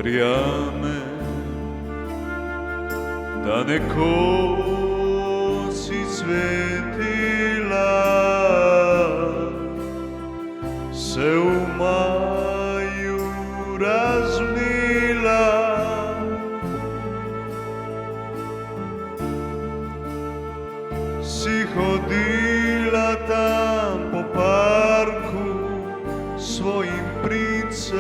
verjamem, da nekoč si cvetila, se v maju razvnela. Si hodila tam po parku svojim princem,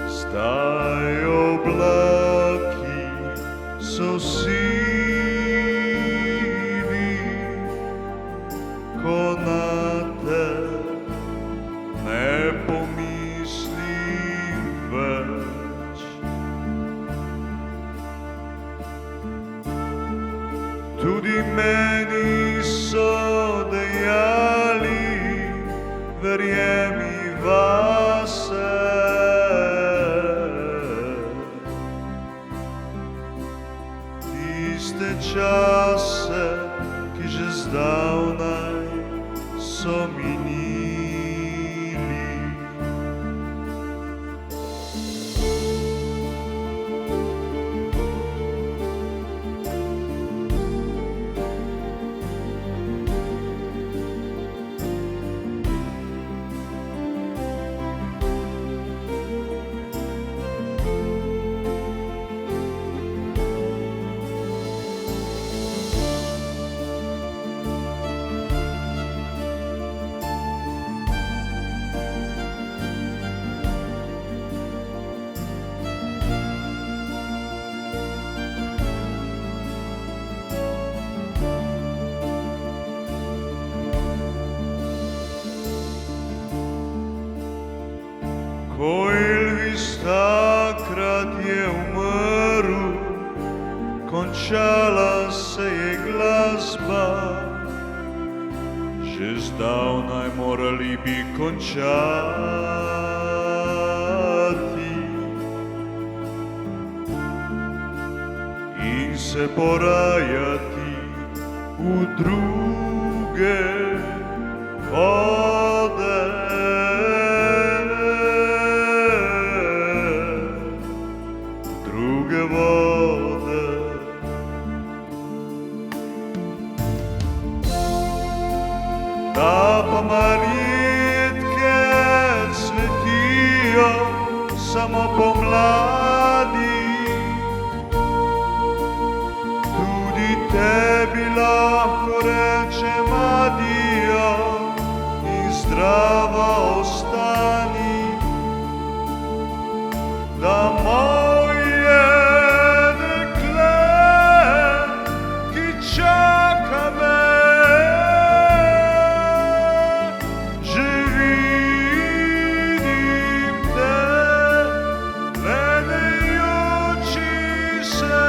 zdaj oblaki so sivi, ko na te ne pomislim več. Tudi meni so dejali, verjemi vase. Tiste čase, ki že zdavnaj so minili. Ko Elvis takrat je umrl, končala se je glasba, že zdavnaj morali bi končati in se porajati v druge vode. Da pa marjetke cvetijo samo pomladi, tudi tebi lahko rečem adijo in zdrava ostani, da moje dekle, ki čaka me, že vidim te, lenejoči se.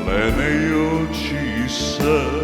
lenejoči se.